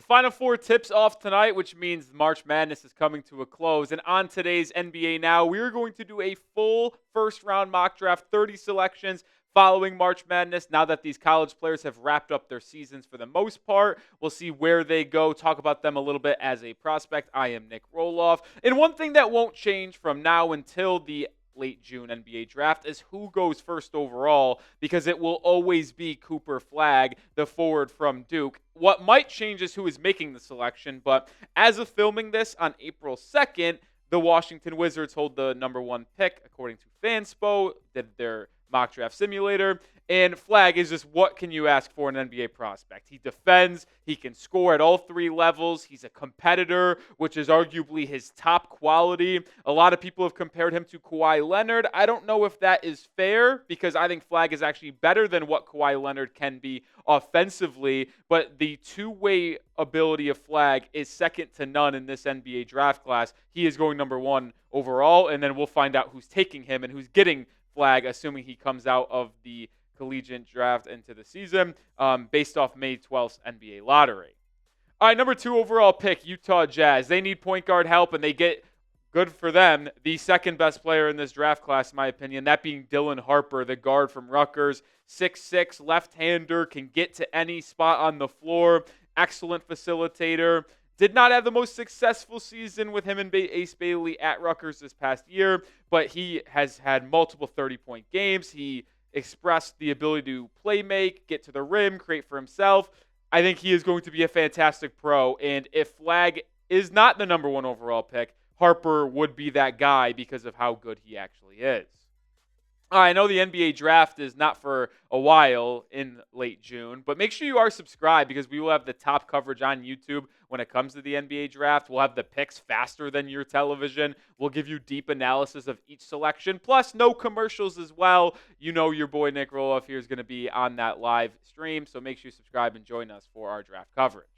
Final four tips off tonight, which means March Madness is coming to a close. And on today's NBA Now, we're going to do a full first round mock draft, 30 selections following March Madness. Now that these college players have wrapped up their seasons for the most part, we'll see where they go, talk about them a little bit as a prospect. I am Nic Rohloff. And one thing that won't change from now until the late June NBA draft is who goes first overall, because it will always be Cooper Flagg, the forward from Duke. What might change is who is making the selection, but as of filming this on April 2nd, the Washington Wizards hold the number one pick, according to Fanspo, did their mock draft simulator. And Flagg is just, what can you ask for an NBA prospect? He defends, he can score at all three levels, he's a competitor, which is arguably his top quality. A lot of people have compared him to Kawhi Leonard. I don't know if that is fair, because I think Flagg is actually better than what Kawhi Leonard can be offensively, but the two-way ability of Flagg is second to none in this NBA draft class. He is going number one overall, and then we'll find out who's taking him and who's getting Flagg, assuming he comes out of the collegiate draft into the season, based off May 12th NBA lottery. All right, number 2 overall pick, Utah Jazz. They need point guard help, and they get, good for them, the second best player in this draft class, in my opinion, that being Dylan Harper, the guard from Rutgers. 6'6", left-hander, can get to any spot on the floor, excellent facilitator. Did not have the most successful season with him and Ace Bailey at Rutgers this past year, but he has had multiple 30-point games. He expressed the ability to play make, get to the rim, create for himself. I think he is going to be a fantastic pro, and if Flagg is not the number 1 overall pick, Harper would be that guy because of how good he actually is. I know the NBA draft is not for a while in late June, but make sure you are subscribed, because we will have the top coverage on YouTube when it comes to the NBA draft. We'll have the picks faster than your television. We'll give you deep analysis of each selection, plus no commercials as well. You know your boy Nic Rohloff here is going to be on that live stream, so make sure you subscribe and join us for our draft coverage.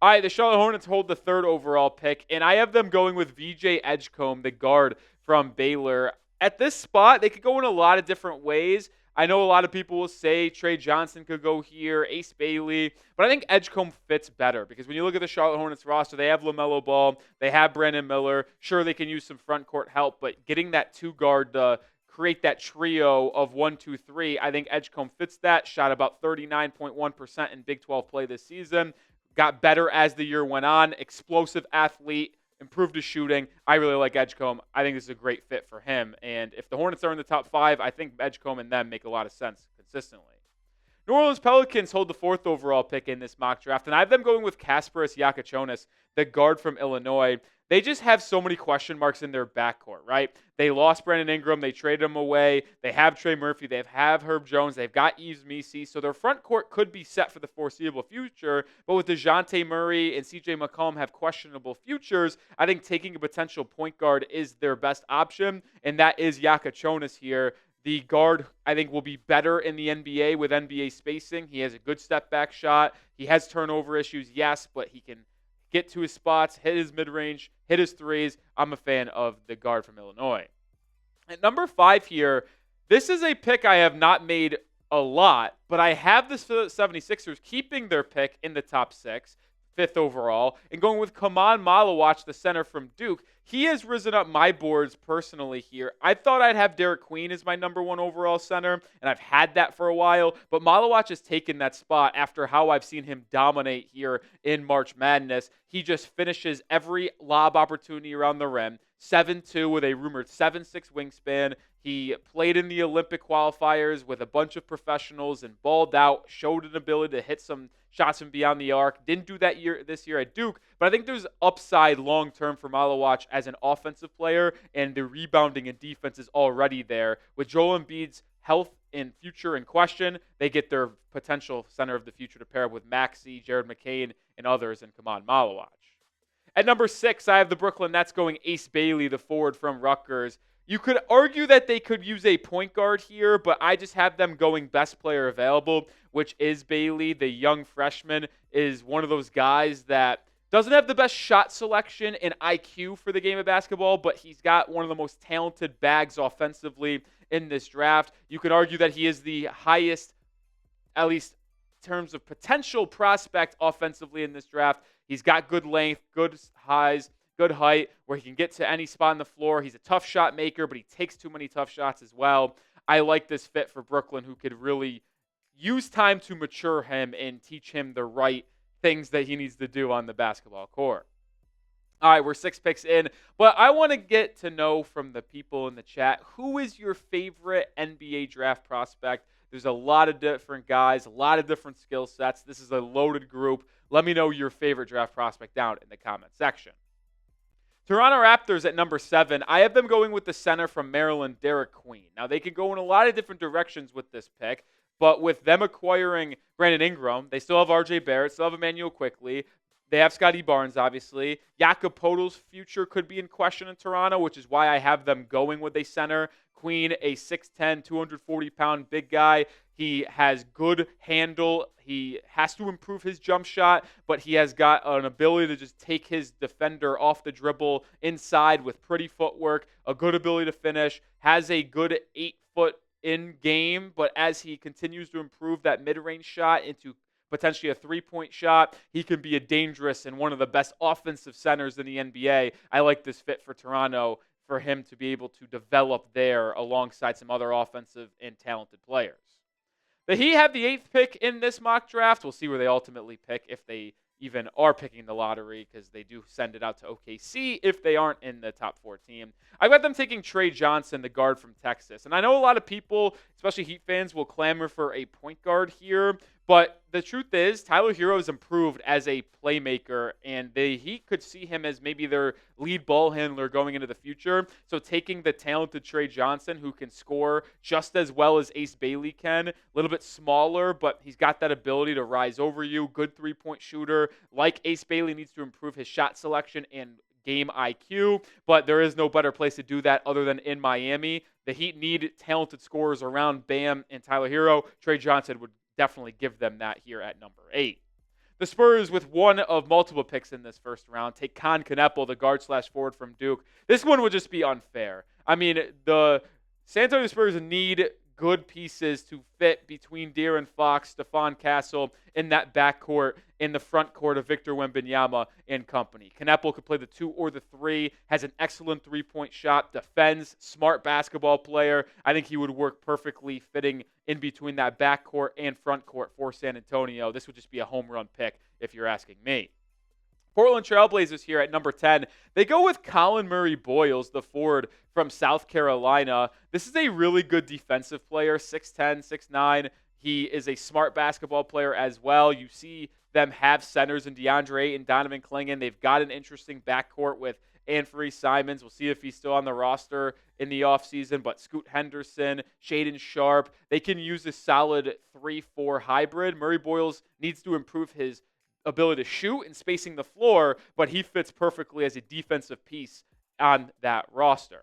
All right, the Charlotte Hornets hold the 3rd overall pick, and I have them going with VJ Edgecombe, the guard from Baylor. At this spot, they could go in a lot of different ways. I know a lot of people will say Trey Johnson could go here, Ace Bailey, but I think Edgecombe fits better, because when you look at the Charlotte Hornets roster, they have LaMelo Ball, they have Brandon Miller. Sure, they can use some front court help, but getting that 2-guard to create that trio of 1, 2, 3, I think Edgecombe fits that. Shot about 39.1% in Big 12 play this season. Got better as the year went on. Explosive athlete. Improved his shooting. I really like Edgecombe. I think this is a great fit for him. And if the Hornets are in the top 5, I think Edgecombe and them make a lot of sense consistently. New Orleans Pelicans hold the 4th overall pick in this mock draft, and I have them going with Kasparas Jakucionis, the guard from Illinois. They just have so many question marks in their backcourt, right? They lost Brandon Ingram. They traded him away. They have Trey Murphy. They have Herb Jones. They've got Yves Missi. So their front court could be set for the foreseeable future. But with DeJounte Murray and CJ McCollum have questionable futures, I think taking a potential point guard is their best option, and that is Jakucionis here. The guard, I think, will be better in the NBA with NBA spacing. He has a good step-back shot. He has turnover issues, yes, but he can get to his spots, hit his mid-range, hit his threes. I'm a fan of the guard from Illinois. At number 5 here, this is a pick I have not made a lot, but I have the 76ers keeping their pick in the top 6, 5th overall, and going with Khaman Maluach, the center from Duke. He has risen up my boards personally here. I thought I'd have Derek Queen as my number 1 overall center, and I've had that for a while, but Maluach has taken that spot after how I've seen him dominate here in March Madness. He just finishes every lob opportunity around the rim, 7'2" with a rumored 7'6" wingspan. He played in the Olympic qualifiers with a bunch of professionals and balled out, showed an ability to hit some shots from beyond the arc. Didn't do that this year at Duke, but I think there's upside long-term for Maluach as an offensive player, and the rebounding and defense is already there. With Joel Embiid's health and future in question, they get their potential center of the future to pair up with Maxey, Jared McCain, and others, and Khaman Maluach. At number 6, I have the Brooklyn Nets going Ace Bailey, the forward from Rutgers. You could argue that they could use a point guard here, but I just have them going best player available, which is Bailey. The young freshman is one of those guys that doesn't have the best shot selection and IQ for the game of basketball, but he's got one of the most talented bags offensively in this draft. You can argue that he is the highest, at least terms of potential prospect offensively in this draft. He's got good length, good highs, good height, where he can get to any spot on the floor. He's a tough shot maker, but he takes too many tough shots as well. I like this fit for Brooklyn, who could really use time to mature him and teach him the right things that he needs to do on the basketball court. All right, we're 6 picks in, but I want to get to know from the people in the chat, who is your favorite NBA draft prospect? There's a lot of different guys, a lot of different skill sets. This is a loaded group. Let me know your favorite draft prospect down in the comment section. Toronto Raptors at number 7. I have them going with the center from Maryland, Derek Queen. Now, they could go in a lot of different directions with this pick, but with them acquiring Brandon Ingram, they still have R.J. Barrett, still have Emmanuel Quickley. They have Scotty Barnes, obviously. Jakob Poeltl's future could be in question in Toronto, which is why I have them going with a center. Queen, a 6'10", 240-pound big guy. He has good handle. He has to improve his jump shot, but he has got an ability to just take his defender off the dribble inside with pretty footwork, a good ability to finish, has a good 8-foot in game, but as he continues to improve that mid-range shot into potentially a three-point shot, he can be a dangerous and one of the best offensive centers in the NBA. I like this fit for Toronto for him to be able to develop there alongside some other offensive and talented players. The Heat have the 8th pick in this mock draft. We'll see where they ultimately pick, if they even are picking the lottery, because they do send it out to OKC if they aren't in the top 4 team. I've got them taking Trey Johnson, the guard from Texas. And I know a lot of people, especially Heat fans, will clamor for a point guard here. But the truth is, Tyler Hero has improved as a playmaker, and the Heat could see him as maybe their lead ball handler going into the future. So taking the talented Trey Johnson, who can score just as well as Ace Bailey can, a little bit smaller, but he's got that ability to rise over you, good three-point shooter. Like Ace Bailey, needs to improve his shot selection and game IQ, but there is no better place to do that other than in Miami. The Heat need talented scorers around Bam and Tyler Hero. Trey Johnson would definitely give them that here at number 8. The Spurs, with one of multiple picks in this first round, take Con Kneppel, the guard/forward from Duke. This one would just be unfair. I mean, the San Antonio Spurs need good pieces to fit between De'Aaron Fox, Stephon Castle in that backcourt, in the front court of Victor Wembanyama and company. Kneppel could play the 2 or the 3, has an excellent three-point shot, defends, smart basketball player. I think he would work perfectly fitting in between that backcourt and front court for San Antonio. This would just be a home run pick if you're asking me. Portland Trailblazers here at number 10. They go with Colin Murray-Boyles, the forward from South Carolina. This is a really good defensive player, 6'10", 6'9". He is a smart basketball player as well. You see them have centers in DeAndre and Donovan Clingan. They've got an interesting backcourt with Anfernee Simons. We'll see if he's still on the roster in the offseason. But Scoot Henderson, Shaedon Sharpe, they can use a solid 3-4 hybrid. Murray-Boyles needs to improve his ability to shoot and spacing the floor, but he fits perfectly as a defensive piece on that roster.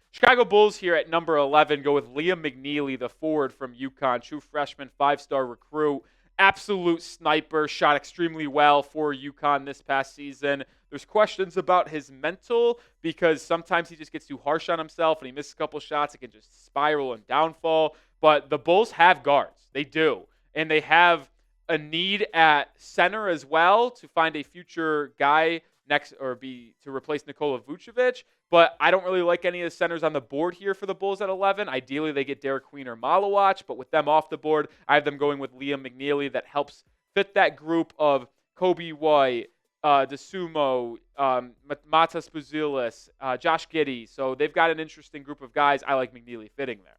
Chicago Bulls here at number 11 go with Liam McNeely, the forward from UConn, true freshman, 5-star recruit, absolute sniper, shot extremely well for UConn this past season. There's questions about his mental because sometimes he just gets too harsh on himself and he misses a couple shots. It can just spiral and downfall. But the Bulls have guards. They do. And they have a need at center as well to find a future guy next to replace Nikola Vucevic. But I don't really like any of the centers on the board here for the Bulls at 11. Ideally, they get Derek Queen or Maluach, but with them off the board, I have them going with Liam McNeely. That helps fit that group of Kobe White, DeSumo, Matas Buzelis, Josh Giddey. So they've got an interesting group of guys. I like McNeely fitting there.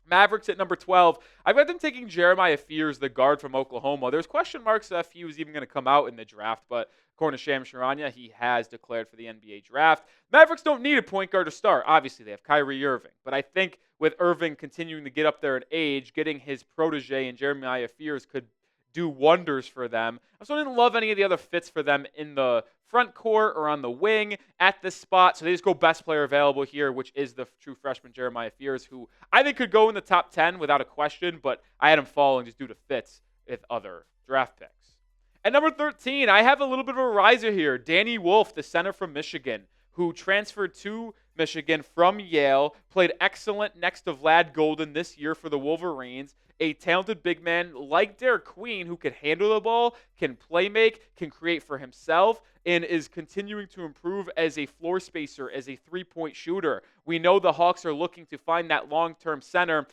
Mavericks at number 12. I've got them taking Jeremiah Fears, the guard from Oklahoma. There's question marks if he was even going to come out in the draft, but according to Shams Charania, he has declared for the NBA draft. Mavericks don't need a point guard to start. Obviously, they have Kyrie Irving, but I think with Irving continuing to get up there in age, getting his protege in Jeremiah Fears could do wonders for them. I also didn't love any of the other fits for them in the front court or on the wing at this spot. So they just go best player available here, which is the true freshman Jeremiah Fears, who I think could go in the top 10 without a question, but I had him falling just due to fits with other draft picks. At number 13, I have a little bit of a riser here. Danny Wolf, the center from Michigan, who transferred to Michigan from Yale, played excellent next to Vlad Golden this year for the Wolverines. A talented big man like Derek Queen who can handle the ball, can play make, can create for himself, and is continuing to improve as a floor spacer, as a three-point shooter. We know the Hawks are looking to find that long-term center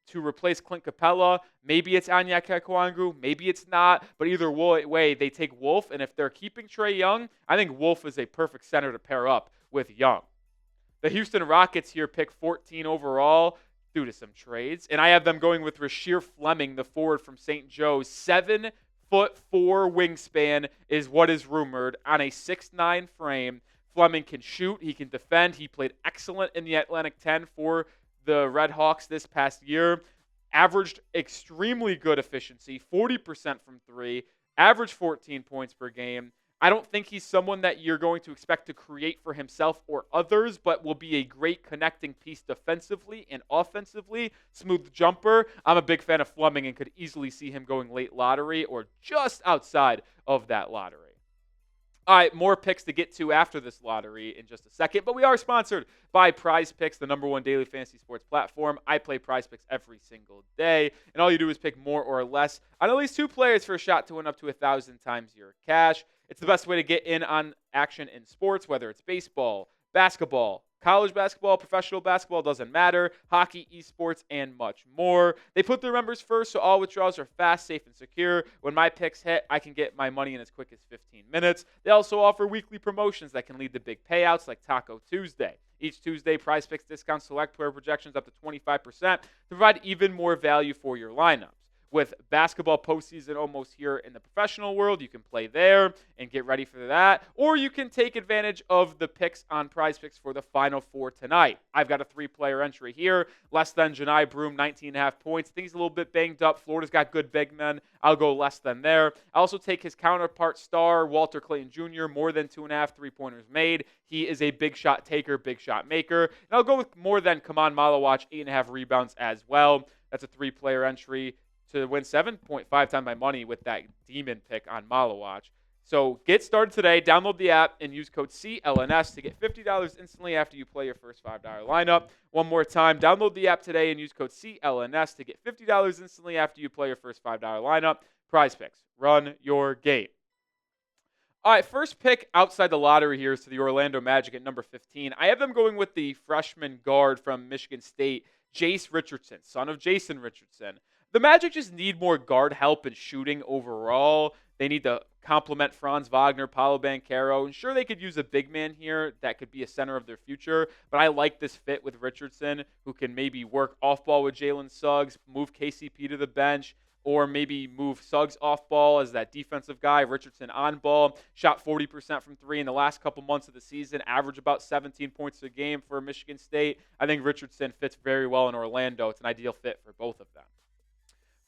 to replace Clint Capella. Maybe it's Anya Okongwu, maybe it's not, but either way, they take Wolf, and if they're keeping Trae Young, I think Wolf is a perfect center to pair up with Young. The Houston Rockets here pick 14 overall due to some trades, and I have them going with Rasheer Fleming, the forward from St. Joe's. 7'4" wingspan is what is rumored on a 6'9" frame. Fleming can shoot, he can defend. He played excellent in the Atlantic 10 for the Red Hawks this past year. Averaged extremely good efficiency, 40% from three, averaged 14 points per game. I don't think he's someone that you're going to expect to create for himself or others, but will be a great connecting piece defensively and offensively. Smooth jumper. I'm a big fan of Fleming and could easily see him going late lottery or just outside of that lottery. All right, more picks to get to after this lottery in just a second, but we are sponsored by PrizePicks, the #1 daily fantasy sports platform. I play PrizePicks every single day, and all you do is pick more or less on at least 2 players for a shot to win up to 1,000 times your cash. It's the best way to get in on action in sports, whether it's baseball, basketball, college basketball, professional basketball, doesn't matter, hockey, esports, and much more. They put their members first, so all withdrawals are fast, safe, and secure. When my picks hit, I can get my money in as quick as 15 minutes. They also offer weekly promotions that can lead to big payouts like Taco Tuesday. Each Tuesday, PrizePicks discounts select player projections up to 25% to provide even more value for your lineups. With basketball postseason almost here in the professional world, you can play there and get ready for that. Or you can take advantage of the picks on PrizePicks for the Final Four tonight. I've got a 3-player entry here. Less than Janai Broom, 19.5 points. I think he's a little bit banged up. Florida's got good big men. I'll go less than there. I also take his counterpart star, Walter Clayton Jr., more than 2.5 3-pointers made. He is a big shot taker, big shot maker. And I'll go with more than Khaman Maluach, 8.5 rebounds as well. That's a 3-player entry to win 7.5 times my money with that demon pick on Maluach. So get started today. Download the app and use code CLNS to get $50 instantly after you play your first $5 lineup. One more time, download the app today and use code CLNS to get $50 instantly after you play your first $5 lineup. PrizePicks, run your game. All right, first pick outside the lottery here is to the Orlando Magic at number 15. I have them going with the freshman guard from Michigan State, Jace Richardson, son of Jason Richardson. The Magic just need more guard help and shooting overall. They need to complement Franz Wagner, Paolo Banchero. And sure, they could use a big man here that could be a center of their future, but I like this fit with Richardson, who can maybe work off ball with Jalen Suggs, move KCP to the bench, or maybe move Suggs off ball as that defensive guy. Richardson on ball, shot 40% from 3 in the last couple months of the season, average about 17 points a game for Michigan State. I think Richardson fits very well in Orlando. It's an ideal fit for both of them.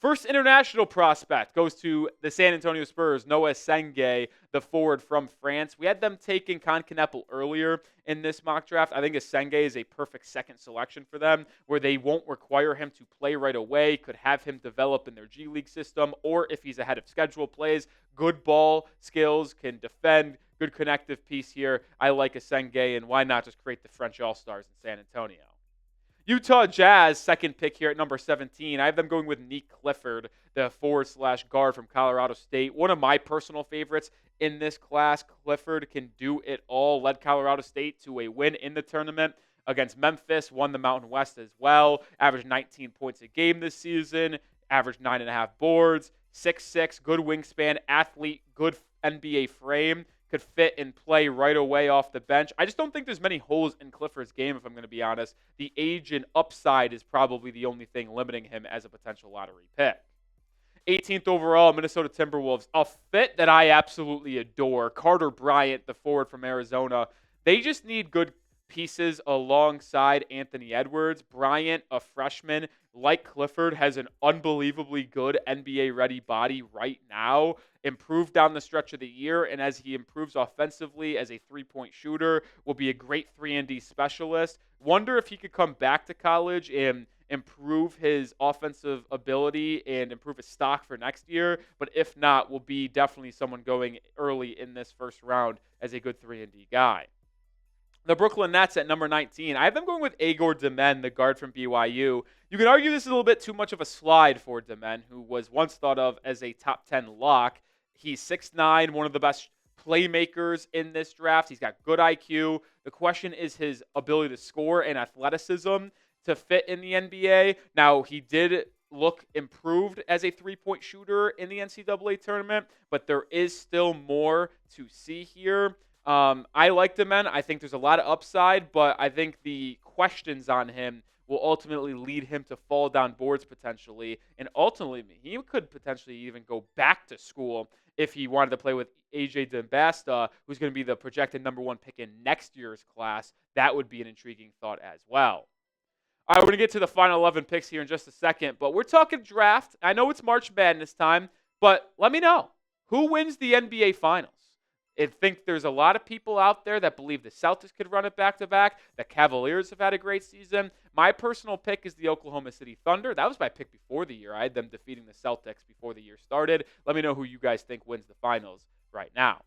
First international prospect goes to the San Antonio Spurs, Noah Senge, the forward from France. We had them taking Konkanepel earlier in this mock draft. I think Senge is a perfect second selection for them, where they won't require him to play right away, could have him develop in their G League system, or if he's ahead of schedule, plays good ball skills, can defend, good connective piece here. I like Senge, and why not just create the French All-Stars in San Antonio? Utah Jazz, second pick here at number 17. I have them going with Nick Clifford, the forward/guard from Colorado State. One of my personal favorites in this class. Clifford can do it all. Led Colorado State to a win in the tournament against Memphis. Won the Mountain West as well. Averaged 19 points a game this season. Averaged 9.5 boards. 6'6", good wingspan, athlete, good NBA frame. Could fit and play right away off the bench. I just don't think there's many holes in Clifford's game, if I'm going to be honest. The age and upside is probably the only thing limiting him as a potential lottery pick. 18th overall, Minnesota Timberwolves. A fit that I absolutely adore. Carter Bryant, the forward from Arizona. They just need good pieces alongside Anthony Edwards. Bryant, a freshman, like Clifford, has an unbelievably good NBA-ready body right now. Improved down the stretch of the year, and as he improves offensively as a three-point shooter, will be a great 3-and-D specialist. Wonder if he could come back to college and improve his offensive ability and improve his stock for next year. But if not, will be definitely someone going early in this first round as a good 3-and-D guy. The Brooklyn Nets at number 19. I have them going with Agor Demen, the guard from BYU. You can argue this is a little bit too much of a slide for Demen, who was once thought of as a top 10 lock. He's 6'9", one of the best playmakers in this draft. He's got good IQ. The question is his ability to score and athleticism to fit in the NBA. Now, he did look improved as a three-point shooter in the NCAA tournament, but there is still more to see here. I like Demen. I think there's a lot of upside, but I think the questions on him will ultimately lead him to fall down boards potentially. And ultimately, he could potentially even go back to school if he wanted to play with AJ Dembasta, who's going to be the projected number 1 pick in next year's class. That would be an intriguing thought as well. All right, we're going to get to the final 11 picks here in just a second, but we're talking draft. I know it's March Madness time, but let me know. Who wins the NBA Finals? I think there's a lot of people out there that believe the Celtics could run it back-to-back. The Cavaliers have had a great season. My personal pick is the Oklahoma City Thunder. That was my pick before the year. I had them defeating the Celtics before the year started. Let me know who you guys think wins the finals right now.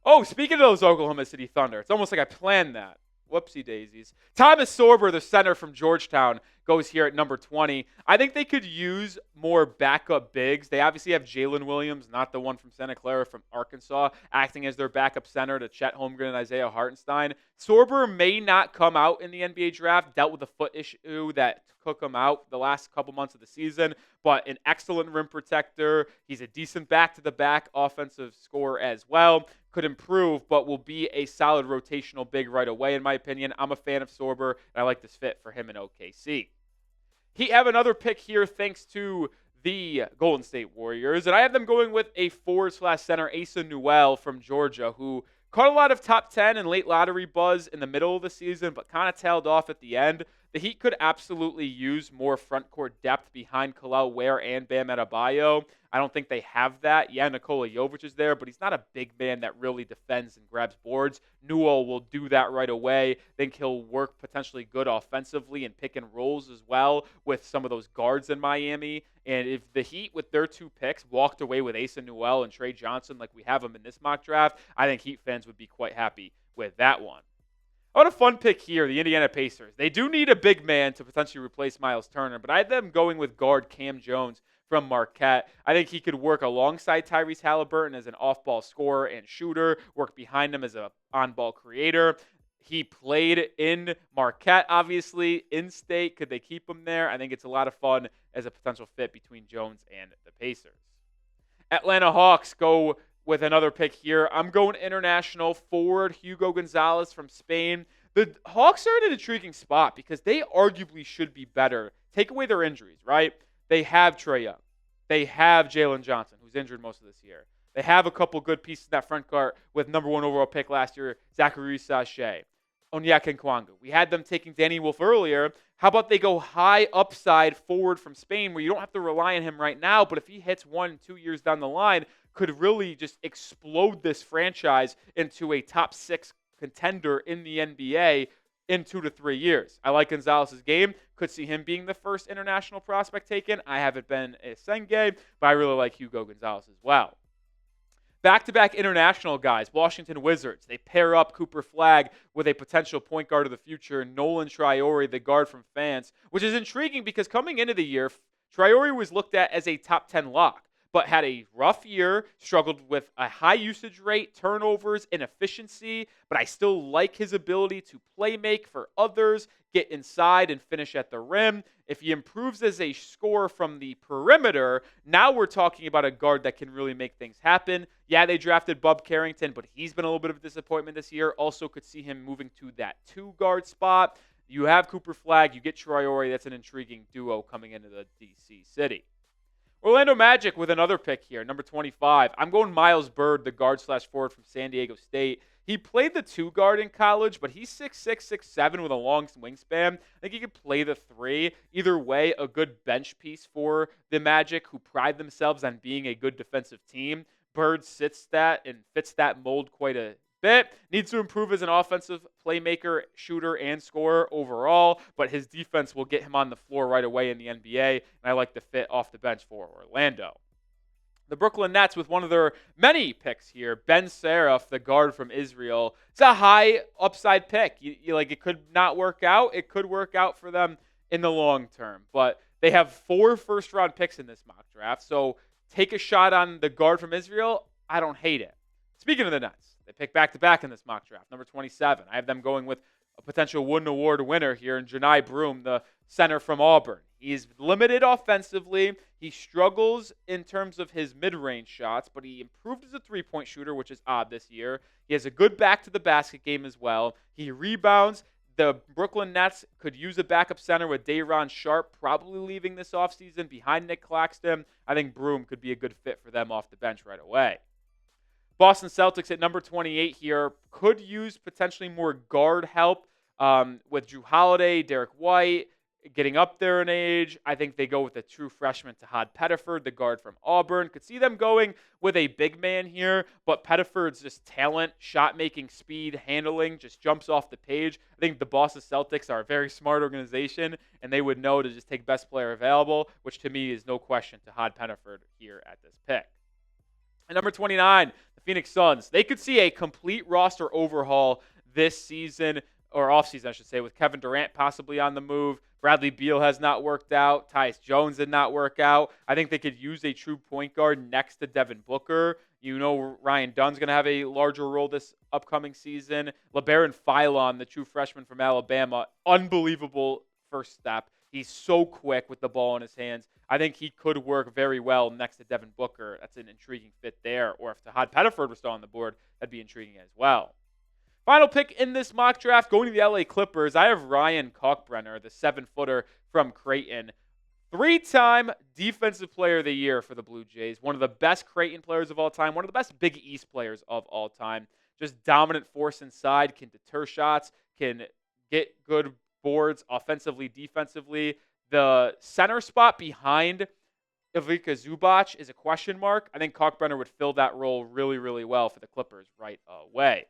Oh, speaking of those Oklahoma City Thunder, it's almost like I planned that. Whoopsie daisies. Thomas Sorber, the center from Georgetown, goes here at number 20. I think they could use more backup bigs. They obviously have Jalen Williams, not the one from Santa Clara, from Arkansas, acting as their backup center to Chet Holmgren and Isaiah Hartenstein. Sorber may not come out in the NBA draft, dealt with a foot issue that took him out the last couple months of the season, but an excellent rim protector. He's a decent back-to-the-back offensive scorer as well. Could improve, but will be a solid rotational big right away, in my opinion. I'm a fan of Sorber, and I like this fit for him in OKC. He have another pick here thanks to the Golden State Warriors, and I have them going with a forward/center, Asa Newell from Georgia, who caught a lot of top 10 and late lottery buzz in the middle of the season, but kind of tailed off at the end. The Heat could absolutely use more front court depth behind Kel'el Ware and Bam Adebayo. I don't think they have that. Yeah, Nikola Jovic is there, but he's not a big man that really defends and grabs boards. Newell will do that right away. Think he'll work potentially good offensively and pick and rolls as well with some of those guards in Miami. And if the Heat, with their 2 picks, walked away with Asa Newell and Trey Johnson like we have them in this mock draft, I think Heat fans would be quite happy with that one. What a fun pick here, the Indiana Pacers. They do need a big man to potentially replace Miles Turner, but I had them going with guard Cam Jones from Marquette. I think he could work alongside Tyrese Halliburton as an off-ball scorer and shooter, work behind him as an on-ball creator. He played in Marquette, obviously, in-state. Could they keep him there? I think it's a lot of fun as a potential fit between Jones and the Pacers. Atlanta Hawks go with another pick here. I'm going international forward Hugo Gonzalez from Spain. The Hawks are in an intriguing spot because they arguably should be better. Take away their injuries, right? They have Trae Young. They have Jalen Johnson, who's injured most of this year. They have a couple good pieces in that front court with number 1 overall pick last year, Zachary Sachet, Onyeka Okongwu. We had them taking Danny Wolf earlier. How about they go high upside forward from Spain where you don't have to rely on him right now, but if he hits 1-2 years down the line, could really just explode this franchise into a top 6 contender in the NBA in 2 to 3 years. I like Gonzalez's game. Could see him being the first international prospect taken. I haven't been a Senge, but I really like Hugo Gonzalez as well. Back-to-back international guys, Washington Wizards. They pair up Cooper Flagg with a potential point guard of the future, Nolan Traore, the guard from France, which is intriguing because coming into the year, Traore was looked at as a top 10 lock, but had a rough year, struggled with a high usage rate, turnovers, inefficiency, but I still like his ability to play make for others, get inside and finish at the rim. If he improves as a scorer from the perimeter, now we're talking about a guard that can really make things happen. Yeah, they drafted Bub Carrington, but he's been a little bit of a disappointment this year. Also could see him moving to that 2-guard spot. You have Cooper Flagg, you get Traore. That's an intriguing duo coming into the D.C. city. Orlando Magic with another pick here, number 25. I'm going Miles Bird, the guard/forward from San Diego State. He played the 2-guard in college, but he's 6'6", 6'7", with a long wingspan. I think he could play the 3. Either way, a good bench piece for the Magic, who pride themselves on being a good defensive team. Bird fits that mold quite a bit. Needs to improve as an offensive playmaker, shooter, and scorer overall, but his defense will get him on the floor right away in the NBA, and I like the fit off the bench for Orlando. The Brooklyn Nets with one of their many picks here, Ben Seraph, the guard from Israel. It's a high upside pick. Like it could not work out. It could work out for them in the long term. But they have 4 first-round picks in this mock draft. So take a shot on the guard from Israel. I don't hate it. Speaking of the Nets, they pick back-to-back in this mock draft, number 27. I have them going with a potential Wooden Award winner here in Janai Broome, the center from Auburn. He's limited offensively. He struggles in terms of his mid-range shots, but he improved as a three-point shooter, which is odd this year. He has a good back-to-the-basket game as well. He rebounds. The Brooklyn Nets could use a backup center with Day'Ron Sharpe probably leaving this offseason behind Nick Claxton. I think Broome could be a good fit for them off the bench right away. Boston Celtics at number 28 here could use potentially more guard help with Drew Holiday, Derek White, getting up there in age. I think they go with a true freshman, Tahad Pettiford, the guard from Auburn. Could see them going with a big man here, but Pettiford's just talent, shot-making, speed, handling just jumps off the page. I think the Boston Celtics are a very smart organization, and they would know to just take best player available, which to me is no question Tahad Pettiford here at this pick. At number 29, the Phoenix Suns. They could see a complete roster overhaul this season, or offseason, I should say, with Kevin Durant possibly on the move. Bradley Beal has not worked out. Tyus Jones did not work out. I think they could use a true point guard next to Devin Booker. You know Ryan Dunn's going to have a larger role this upcoming season. LeBaron Philon, the true freshman from Alabama, unbelievable first step. He's so quick with the ball in his hands. I think he could work very well next to Devin Booker. That's an intriguing fit there. Or if Tahad Pettiford was still on the board, that'd be intriguing as well. Final pick in this mock draft, going to the LA Clippers. I have Ryan Kalkbrenner, the 7-footer from Creighton. 3-time Defensive Player of the Year for the Blue Jays. One of the best Creighton players of all time. One of the best Big East players of all time. Just dominant force inside, can deter shots, can get good boards offensively, defensively. The center spot behind Ivica Zubac is a question mark. I think Kalkbrenner would fill that role really, really well for the Clippers right away.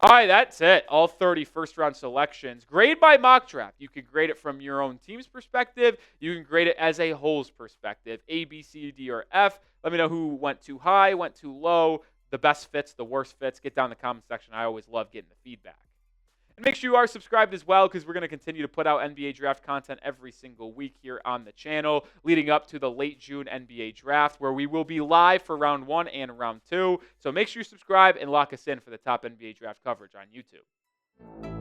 All right, that's it. All 30 first-round selections. Grade by mock draft. You can grade it from your own team's perspective. You can grade it as a whole's perspective. A, B, C, D, or F. Let me know who went too high, went too low, the best fits, the worst fits. Get down in the comment section. I always love getting the feedback. And make sure you are subscribed as well, because we're going to continue to put out NBA draft content every single week here on the channel, leading up to the late June NBA draft, where we will be live for round 1 and round 2. So make sure you subscribe and lock us in for the top NBA draft coverage on YouTube.